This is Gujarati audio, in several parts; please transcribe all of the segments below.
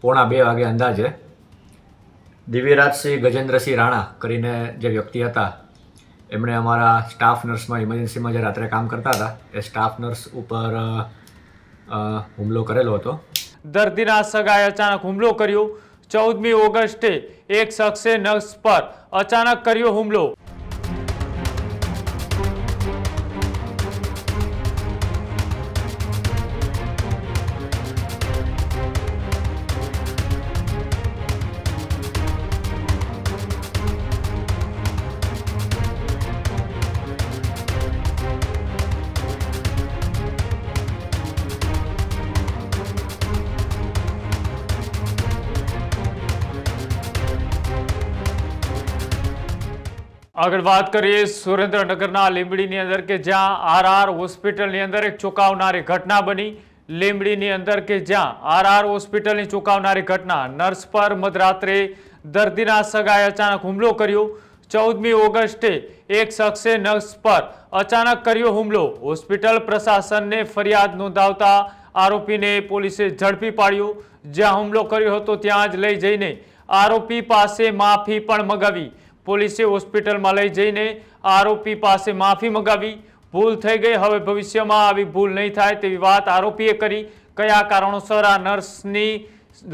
2:30 વાગે અંદાજે દિવ્યરાજસિંહ ગજેન્દ્રસિંહ રાણા કરીને જે વ્યક્તિ હતા એમણે અમારા સ્ટાફ નર્સમાં ઇમરજન્સીમાં જે રાત્રે કામ કરતા હતા એ સ્ટાફ નર્સ ઉપર હુમલો કરેલો હતો. દર્દીના સગાએ અચાનક હુમલો કર્યો. 14મી ઓગસ્ટે એક શખ્સે નર્સ પર અચાનક કર્યો હુમલો. આગળ વાત કરીએ સુરેન્દ્રનગરના લીંબડીની અંદર કે જ્યાં આરઆર હોસ્પિટલની અંદર એક ચોંકાવનારી ઘટના બની. લીંબડીની અંદર કે જ્યાં આરઆર હોસ્પિટલની ચોંકાવનારી ઘટના, નર્સ પર મધરાત્રે દર્દીના સગાએ અચાનક હુમલો કર્યો. 14મી ઓગસ્ટે એક શખ્સે નર્સ પર અચાનક કર્યો હુમલો. હોસ્પિટલ પ્રશાસનને ફરિયાદ નોંધાવતા આરોપીને પોલીસે ઝડપી પાડ્યો. જ્યાં હુમલો કર્યો હતો ત્યાં જ લઈ જઈને આરોપી પાસે માફી પણ મગાવી. પોલીસે હોસ્પિટલમાં લઈ જઈને આરોપી પાસે માફી મગાવી. ભૂલ થઈ ગઈ, હવે ભવિષ્યમાં આવી ભૂલ નહીં થાય તેવી વાત આરોપીએ કરી. કયા કારણોસર આ નર્સની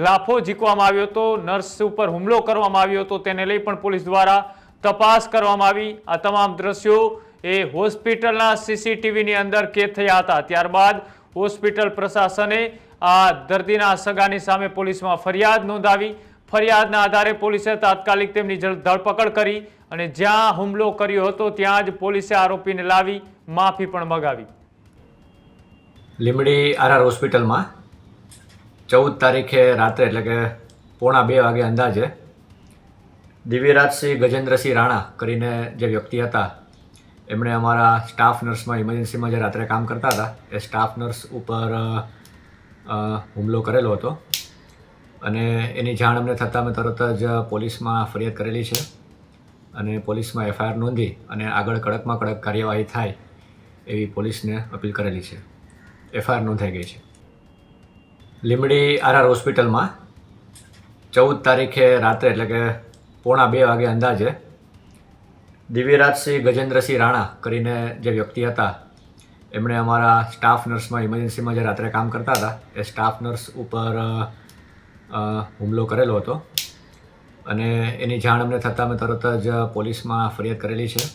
લાફો ઝીકવામાં આવ્યો હતો, નર્સ ઉપર હુમલો કરવામાં આવ્યો હતો, તેને લઈ પણ પોલીસ દ્વારા તપાસ કરવામાં આવી. આ તમામ દ્રશ્યો એ હોસ્પિટલના સીસીટીવીની અંદર કેદ થયા હતા. ત્યારબાદ હોસ્પિટલ પ્રશાસને આ દર્દીના સગાની સામે પોલીસમાં ફરિયાદ નોંધાવી. ફરિયાદના આધારે પોલીસે તાત્કાલિક તેમની ધરપકડ કરી અને જ્યાં હુમલો કર્યો હતો ત્યાં જ પોલીસે આરોપીને લાવી માફી પણ મગાવી. લીંબડી આરઆર હોસ્પિટલમાં 14 તારીખે રાત્રે એટલે કે 2:30 વાગે અંદાજે દિવ્યરાજસિંહ ગજેન્દ્રસિંહ રાણા કરીને જે વ્યક્તિ હતા એમણે અમારા સ્ટાફ નર્સમાં ઇમરજન્સીમાં જે રાત્રે કામ કરતા હતા એ સ્ટાફ નર્સ ઉપર હુમલો કરેલો હતો અને એની જાણ અમને થતાં અમે તરત જ પોલીસમાં ફરિયાદ કરેલી છે અને પોલીસમાં એફઆઈઆર નોંધી અને આગળ કડકમાં કડક કાર્યવાહી થાય એવી પોલીસને અપીલ કરેલી છે. એફઆઈઆર નોંધાઈ ગઈ છે. લીંબડી આરઆર હોસ્પિટલમાં 14 તારીખે રાત્રે એટલે કે 2:30 વાગે અંદાજે દિવ્યરાજસિંહ ગજેન્દ્રસિંહ રાણા કરીને જે વ્યક્તિ હતા એમણે અમારા સ્ટાફ નર્સમાં ઇમરજન્સીમાં જે રાત્રે કામ કરતા હતા એ સ્ટાફ નર્સ ઉપર હુમલો કરેલો હતો અને એની જાણ અમને થતાં અમે તરત જ પોલીસમાં ફરિયાદ કરેલી છે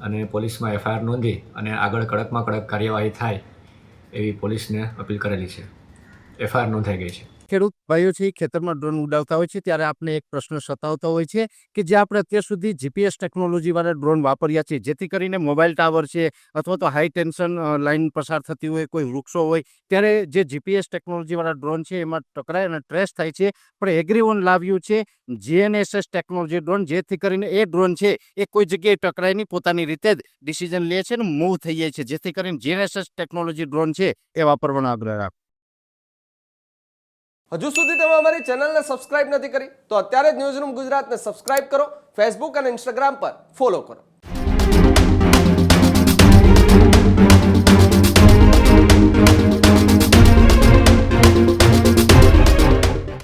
અને પોલીસમાં એફઆઈઆર નોંધી અને આગળ કડકમાં કડક કાર્યવાહી થાય એવી પોલીસને અપીલ કરેલી છે. એફઆઈઆર નોંધાઈ ગઈ છે. ખેડૂત ભાઈઓ છે ખેતરમાં ડ્રોન ઉડાવતા હોય છે ત્યારે આપણે એક પ્રશ્ન સતાવતો હોય છે કે જે આપણે અત્યાર સુધી જીપીએસ ટેકનોલોજી વાળા ડ્રોન વાપર્યા છે, જેથી કરીને મોબાઈલ ટાવર છે અથવા તો હાઈ ટેન્શન લાઇન પસાર થતી હોય, કોઈ વૃક્ષો હોય, ત્યારે જે જીપીએસ ટેકનોલોજી વાળા ડ્રોન છે એમાં ટકરાય અને ટ્રેસ થાય છે. પણ એગ્રીવન લાવ્યું છે જીએનએસએસ ટેકનોલોજી ડ્રોન, જેથી કરીને એ ડ્રોન છે એ કોઈ જગ્યાએ ટકરાય નહીં, પોતાની રીતે જ ડિસિઝન લે છે ને મૂવ થઈ જાય છે, જેથી કરીને જીએનએસએસ ટેકનોલોજી ડ્રોન છે એ વાપરવાનો આગ્રહ રાખો. હજુ સુધી તમે અમારી ચેનલને સબસ્ક્રાઇબ નથી કરી તો અત્યારે જ ન્યૂઝરૂમ ગુજરાતને સબસ્ક્રાઇબ કરો, ફેસબુક અને ઇન્સ્ટાગ્રામ પર ફોલો કરો.